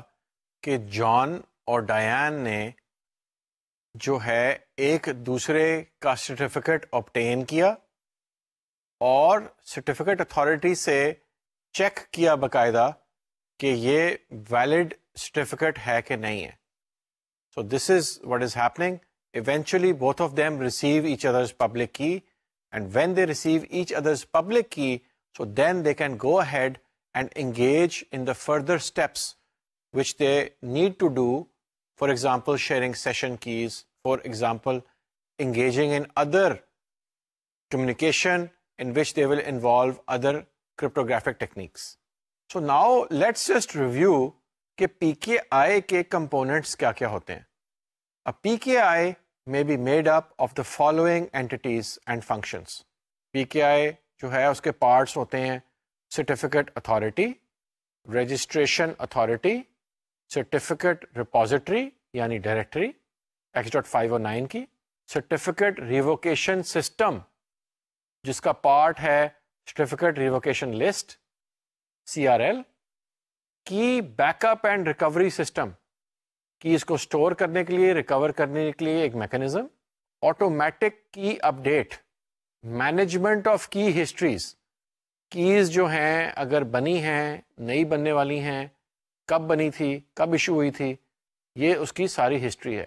کہ جان اور ڈیان نے جو ہے ایک دوسرے کا سرٹیفکیٹ obtain کیا اور سرٹیفکیٹ اتھارٹی سے چیک کیا باقاعدہ کہ یہ ویلڈ سرٹیفکیٹ ہے کہ نہیں ہے. So this is what is happening. Eventually both of them receive each other's public key, and when they receive each other's public key, so then they can go ahead and engage in the further steps which they need to do. For example, sharing session keys, for example, engaging in other communication in which they will involve other cryptographic techniques. So now let's just review کہ PKI کے components کیا کیا ہوتے ہیں. A PKI may be made up of the following entities and functions. PKI جو ہے اس کے پارٹس ہوتے ہیں: certificate authority, registration authority, certificate repository یعنی ڈائریکٹری X.509 کی، سرٹیفکیٹ ریووکیشن سسٹم جس کا پارٹ ہے سرٹیفکیٹ ریووکیشن لسٹ CRL، کی back up and recovery system, کی اس کو اسٹور کرنے کے لیے، ریکور کرنے کے لیے ایک میکانزم، آٹومیٹک کی اپڈیٹ، مینجمنٹ آف کی ہسٹریز، کیز جو ہیں اگر بنی ہیں، نئی بننے والی ہیں، کب بنی تھی، کب ایشو ہوئی تھی، یہ اس کی ساری ہسٹری ہے.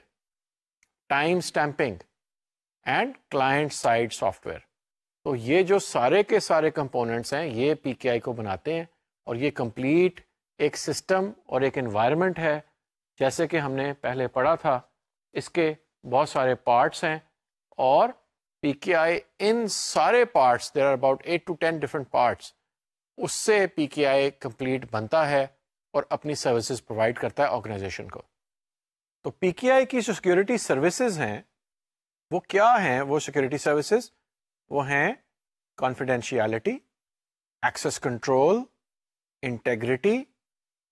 Time stamping and client side software. تو یہ جو سارے کے سارے کمپوننٹس ہیں یہ PKI کو بناتے ہیں، اور یہ کمپلیٹ ایک سسٹم اور ایک انوائرمنٹ ہے. جیسے کہ ہم نے پہلے پڑھا تھا، اس کے بہت سارے پارٹس ہیں، اور PKI ان سارے parts, there are about 8 to 10 different parts, اس سے PKI کمپلیٹ بنتا ہے اور اپنی سروسز پرووائڈ کرتا ہے آرگنائزیشن کو. تو PKI کی جو سیکورٹی سروسز ہیں وہ کیا ہیں؟ وہ سیکورٹی سروسز وہ ہیں confidentiality, access control, integrity,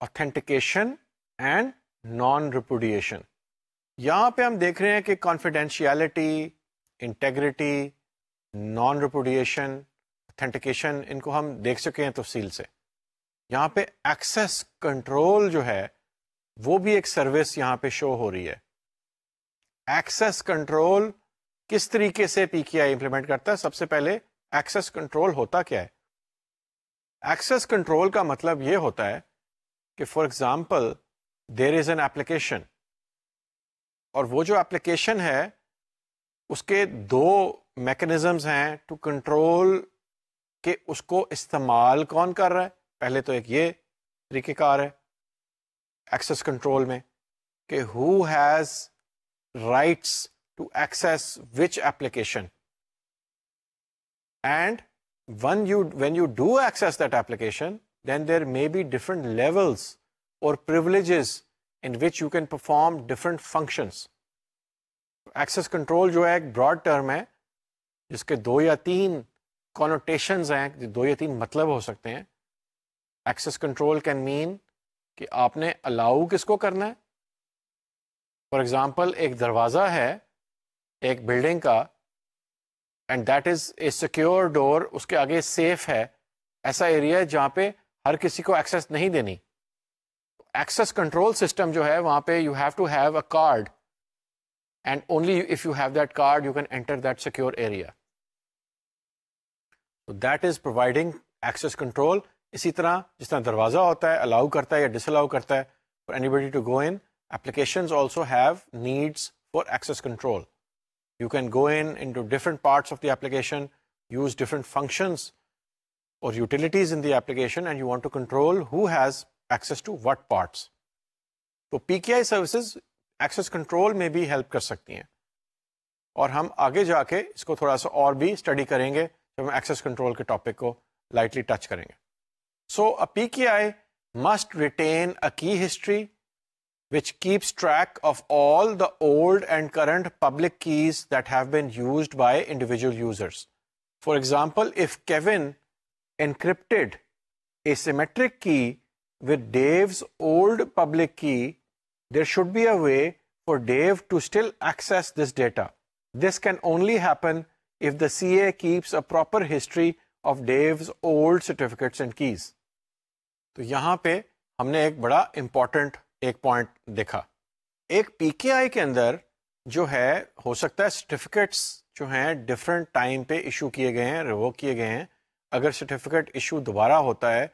authentication and non repudiation. یہاں پہ ہم دیکھ رہے ہیں کہ confidentiality, integrity, non repudiation, authentication, ان کو ہم دیکھ چکے ہیں تفصیل سے. یہاں پہ ایکسیس کنٹرول جو ہے وہ بھی ایک سروس یہاں پہ شو ہو رہی ہے. ایکسیس کنٹرول کس طریقے سے PKI امپلیمنٹ کرتا ہے؟ سب سے پہلے ایکسیس کنٹرول ہوتا کیا ہے؟ ایکسیس کنٹرول کا مطلب یہ ہوتا ہے کہ for example there is an application, اور وہ جو ایپلیکیشن ہے اس کے دو میکنزمز ہیں ٹو کنٹرول کہ اس کو استعمال کون کر رہا ہے. پہلے تو ایک یہ طریقہ کار ہے ایکسیس کنٹرول میں کہ who has rights to access which application, and when you do access that application, then there may be different levels or privileges in which you can perform different functions. Access control جو ہے ایک براڈ ٹرم ہے جس کے 2 یا 3 کونوٹیشنز ہیں، 2 یا 3 مطلب ہو سکتے ہیں. ایکسیس کنٹرول کین مین کہ آپ نے الاؤ کس کو کرنا ہے. فار ایگزامپل ایک دروازہ ہے ایک بلڈنگ کا، and that is a secure door, اس کے آگے سیف ہے، ایسا ایریا ہے جہاں پہ ہر کسی کو ایکسیس نہیں دینی. ایکسیس کنٹرول سسٹم جو ہے وہاں پہ you have to have a card, and only if you have that card you can enter that secure area. So that is providing access control. اسی طرح جس طرح دروازہ ہوتا ہے الاؤ کرتا ہے یا ڈس الاؤ کرتا ہے، for anybody to go in. Applications also have needs for access control. You can go into different parts of the application, use different functions or utilities in the application, and you want to control who has access to what parts. تو PKI services access control میں بھی ہیلپ کر سکتی ہیں، اور ہم آگے جا کے اس کو تھوڑا سا اور بھی اسٹڈی کریں گے جب ہم ایکسیس کنٹرول کے ٹاپک کو لائٹلی ٹچ کریں گے. سو a PKI must retain a key history which keeps track of all the old and current public keys that have been used by individual users. For example, if Kevin encrypted a symmetric key with Dave's old public key, there should be a way for Dave to still access this data. This can only happen if the CA keeps a proper history of Dave's old certificates and keys. تو یہاں پہ ہم نے ایک بڑا امپورٹنٹ ایک پوائنٹ دیکھا. ایک PKI کے اندر جو ہے ہو سکتا ہے سرٹیفکیٹس جو ہیں ڈفرینٹ ٹائم پہ ایشو کیے گئے ہیں، ریووک کیے گئے ہیں. اگر سرٹیفکیٹ ایشو دوبارہ ہوتا ہے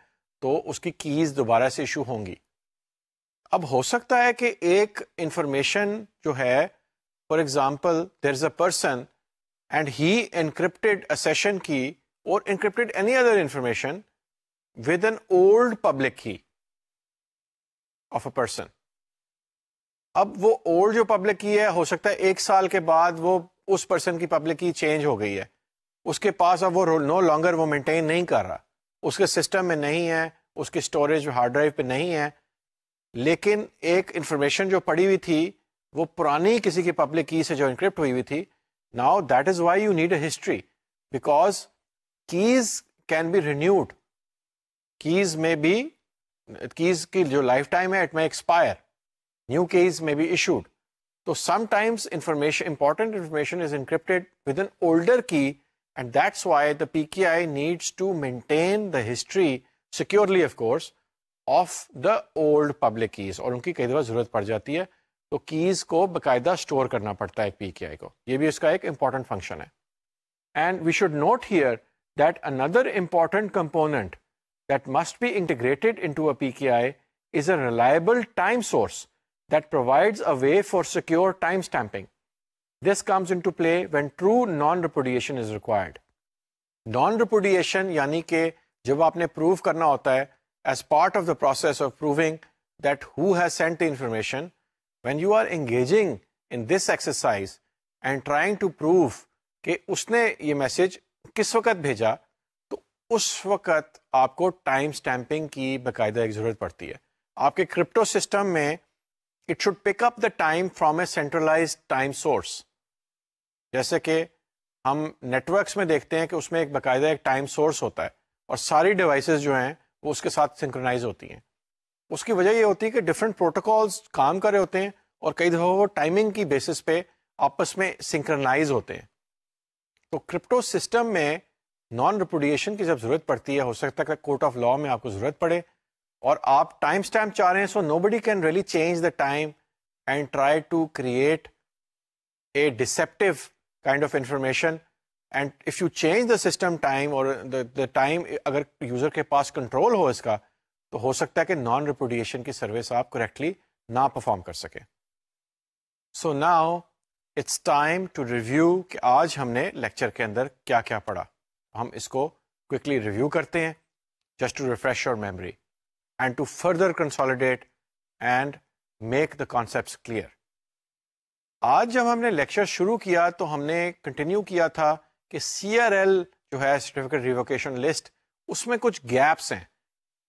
تو اس کی کیز دوبارہ سے ایشو ہوں گی. اب ہو سکتا ہے کہ ایک انفارمیشن جو ہے، for example there is a person and he encrypted a session کی اور encrypted any other information with an old public key of a person. اب وہ اولڈ جو پبلک کی ہے، ہو سکتا ہے ایک سال کے بعد وہ اس پرسن کی پبلک کی چینج ہو گئی ہے، اس کے پاس اب وہ نو لانگر وہ مینٹین نہیں کر رہا، اس کے سسٹم میں نہیں ہے، اس کی اسٹوریج ہارڈ ڈرائیو پہ نہیں ہے، لیکن ایک انفارمیشن جو پڑی ہوئی تھی وہ پرانی کسی کی پبلک کی سے جو انکرپٹ ہوئی ہوئی تھی. Now that is why you need a history, because keys can be renewed. Keys میں بھی کیز کی جو لائف ٹائم ہے it may expire, new keys may be issued. تو sometimes information important information is encrypted with an older key, and that's why the PKI needs to maintain the history securely of course of the old public keys. اور ان کی کئی دفعہ ضرورت پڑ جاتی ہے تو کیز کو باقاعدہ اسٹور کرنا پڑتا ہے PKI کو. یہ بھی اس کا ایک امپورٹنٹ فنکشن ہے. And we should note here that another important component that must be integrated into a PKI is a reliable time source that provides a way for secure time stamping. This comes into play when true non-repudiation is required. Non-repudiation یعنی کہ جب آپ نے prove کرنا ہوتا ہے as part of the process of proving that who has sent the information, when you are engaging in this exercise and trying to prove کہ اس نے یہ میسج کس وقت بھیجا، اس وقت آپ کو ٹائم سٹیمپنگ کی باقاعدہ ایک ضرورت پڑتی ہے. آپ کے کرپٹو سسٹم میں it should pick up the time from a centralized time source. جیسے کہ ہم نیٹورکس میں دیکھتے ہیں کہ اس میں ایک باقاعدہ ایک ٹائم سورس ہوتا ہے اور ساری ڈیوائسز جو ہیں وہ اس کے ساتھ سنکرونائز ہوتی ہیں. اس کی وجہ یہ ہوتی ہے کہ ڈفرینٹ پروٹوکالز کام کر رہے ہوتے ہیں اور کئی دفعہ وہ ٹائمنگ کی بیسس پہ آپس میں سنکرونائز ہوتے ہیں. تو کرپٹو سسٹم میں نان ریپوڈیشن کی جب ضرورت پڑتی ہے، ہو سکتا ہے کہ کورٹ آف لا میں آپ کو ضرورت پڑے اور آپ ٹائم اسٹیمپ چاہ رہے ہیں، so nobody can really change the time and try to create a deceptive kind of information. And if you change the system time or the time اگر یوزر کے پاس کنٹرول ہو اس کا، تو ہو سکتا ہے کہ نان ریپوڈیشن کی سروس آپ کریکٹلی نہ پرفارم کر سکیں. So now it's time to review کہ آج ہم نے لیکچر کے اندر کیا کیا پڑھا. ہم اس کو کوئکلی ریویو کرتے ہیں just to refresh your memory and to further consolidate and make the concepts clear. آج جب ہم نے لیکچر شروع کیا تو ہم نے کنٹینیو کیا تھا کہ CRL جو ہے سرٹیفکیٹ ریووکیشن لسٹ، اس میں کچھ گیپس ہیں،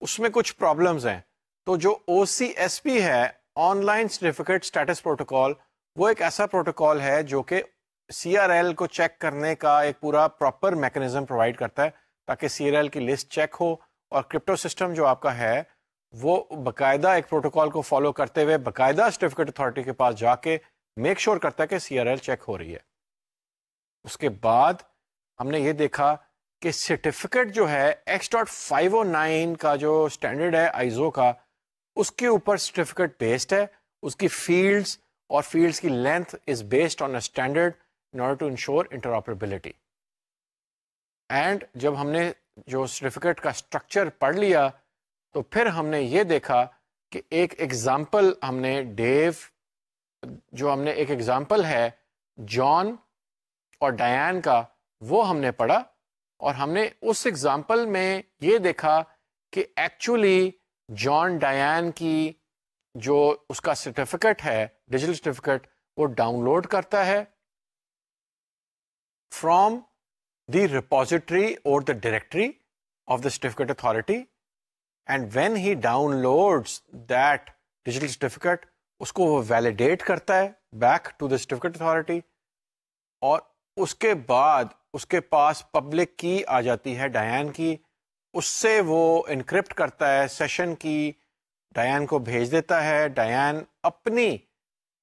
اس میں کچھ پرابلمز ہیں. تو جو OCSP ہے، online certificate status protocol, وہ ایک ایسا پروٹوکال ہے جو کہ CRL کو چیک کرنے کا ایک پورا پراپر میکنزم پرووائڈ کرتا ہے تاکہ CRL کی لسٹ چیک ہو اور کرپٹو سسٹم جو آپ کا ہے وہ باقاعدہ ایک پروٹوکال کو فالو کرتے ہوئے باقاعدہ سرٹیفکیٹ اتھارٹی کے پاس جا کے میک شور کرتا ہے کہ CRL چیک ہو رہی ہے. اس کے بعد ہم نے یہ دیکھا کہ سرٹیفکیٹ جو ہے X.509 کا جو اسٹینڈرڈ ہے ISO کا، اس کے اوپر سرٹیفکیٹ بیسڈ ہے. اس کی فیلڈز اور فیلڈز کی length is based on a standard in order to ensure interoperability. And جب ہم نے جو سرٹیفکیٹ کا اسٹرکچر پڑھ لیا تو پھر ہم نے یہ دیکھا کہ ایک ایگزامپل ہم نے ڈیو جو ہم نے ایک ایگزامپل ہے جان اور ڈیان کا وہ ہم نے پڑھا، اور ہم نے اس ایگزامپل میں یہ دیکھا کہ ایکچولی جان ڈیان کی جو اس کا سرٹیفکیٹ ہے ڈیجیٹل سرٹیفکیٹ وہ ڈاؤن لوڈ کرتا ہے from the repository or the directory of the certificate authority, and when he downloads that digital certificate اس کو وہ ویلیڈیٹ کرتا ہے back to the certificate authority, اور اس کے بعد اس کے پاس پبلک کی آ جاتی ہے ڈیان کی، اس سے وہ انکرپٹ کرتا ہے سیشن کی، ڈیان کو بھیج دیتا ہے، ڈیان اپنی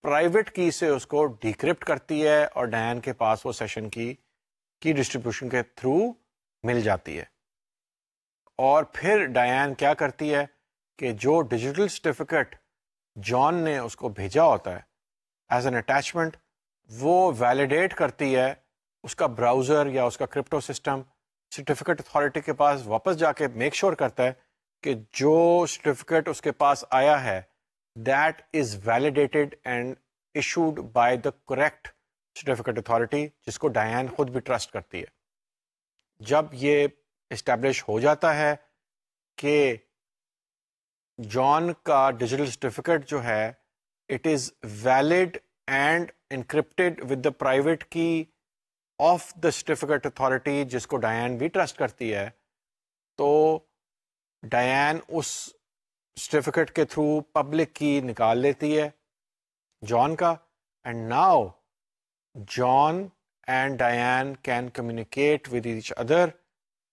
پرائیویٹ کی سے اس کو ڈیکرپٹ کرتی ہے، اور ڈیان کے پاس وہ سیشن کی ڈسٹریبیوشن کے تھرو مل جاتی ہے۔ اور پھر ڈیان کیا کرتی ہے کہ جو ڈیجیٹل سرٹیفکیٹ جان نے اس کو بھیجا ہوتا ہے ایز این اٹیچمنٹ، وہ ویلیڈیٹ کرتی ہے، اس کا براؤزر یا اس کا کرپٹو سسٹم سرٹیفکیٹ اتھارٹی کے پاس واپس جا کے میک شور کرتا ہے کہ جو سرٹیفکیٹ اس کے پاس آیا ہے that is validated and issued by the correct certificate authority, جس کو ڈیان خود بھی ٹرسٹ کرتی ہے۔ جب یہ اسٹیبلش ہو جاتا ہے کہ جان کا ڈیجیٹل سرٹیفکیٹ جو ہے it is valid and encrypted with the private key of the certificate authority, جس کو ڈیان بھی ٹرسٹ کرتی ہے، تو ڈیان اس سرٹیفکیٹ کے تھرو پبلک کی نکال لیتی ہے جان کا، and now John and Diane can communicate with each other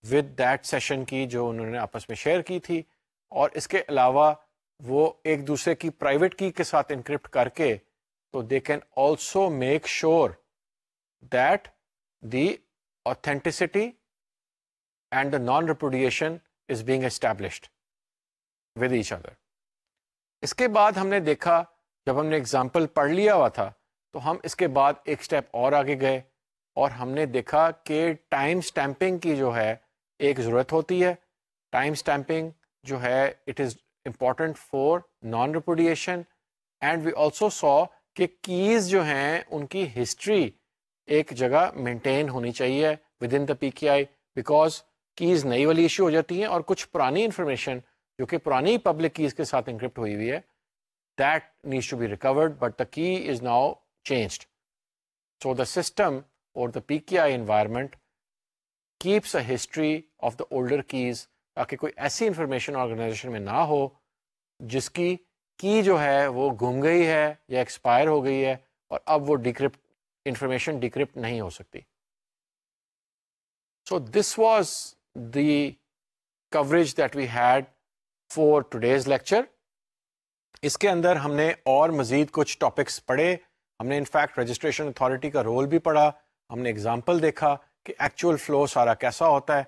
with that session key جو انہوں نے آپس میں شیئر کی تھی، اور اس کے علاوہ وہ ایک دوسرے کی پرائیویٹ کی کے ساتھ انکرپٹ کر کے تو they can also make sure that the authenticity and the non-repudiation is being established with each other۔ اس کے بعد ہم نے دیکھا، جب ہم نے اگزامپل پڑھ لیا ہوا تھا تو ہم اس کے بعد ایک سٹیپ اور آگے گئے، اور ہم نے دیکھا کہ ٹائم سٹیمپنگ کی جو ہے ایک ضرورت ہوتی ہے۔ ٹائم سٹیمپنگ جو ہے it is important for non repudiation, and we also saw کہ کیز جو ہیں ان کی ہسٹری ایک جگہ مینٹین ہونی چاہیے with in the P K I, because keys نئی والی ایشو ہو جاتی ہیں، اور کچھ پرانی انفارمیشن جو کہ پرانی پبلک کیز کے ساتھ انکرپٹ ہوئی ہوئی ہے that needs to be recorded, but the key is now changed. So the system or the P K I environment keeps a history of the older keys, تاکہ کوئی ایسی انفارمیشن آرگنائزیشن میں نہ ہو جس کی جو ہے وہ گم گئی ہے یا ایکسپائر ہو گئی ہے، اور اب وہ انفارمیشن ڈیکرپٹ نہیں ہو سکتی۔ So this was the coverage that we had for today's lecture. اس کے اندر ہم نے اور مزید کچھ ٹاپکس پڑھے، ہم نے انفیکٹ رجسٹریشن اتھارٹی کا رول بھی پڑھا، ہم نے اگزامپل دیکھا کہ ایکچوئل فلو سارا کیسا ہوتا ہے۔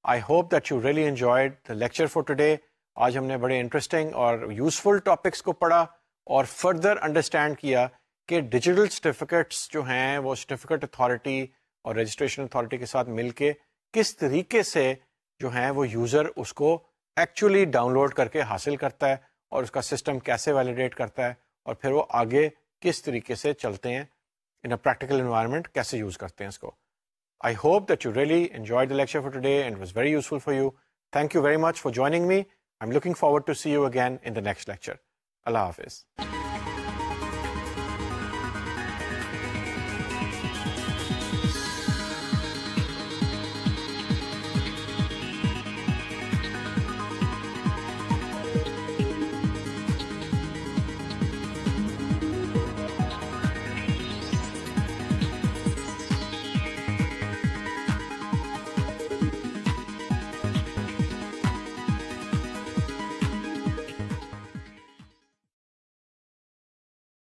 I hope that you really enjoyed the lecture for today. آج ہم نے بڑے انٹرسٹنگ اور یوزفل ٹاپکس کو پڑھا اور فردر انڈرسٹینڈ کیا کہ ڈیجیٹل سرٹیفکیٹس جو ہیں وہ سرٹیفکیٹ اتھارٹی اور رجسٹریشن اتھارٹی کے ساتھ مل کے کس طریقے سے جو ہیں وہ یوزر اس کو ایکچولی ڈاؤن لوڈ کر کے حاصل کرتا ہے، اور اس کا سسٹم کیسے ویلیڈیٹ کرتا ہے، اور پھر وہ آگے کس طریقے سے چلتے ہیں ان اے پریکٹیکل انوائرمنٹ، کیسے یوز کرتے ہیں اس کو۔ I hope that you really enjoyed the lecture for today and it was very useful for you. Thank you very much for joining me. I'm looking forward to see you again in the next lecture. Allah Hafiz.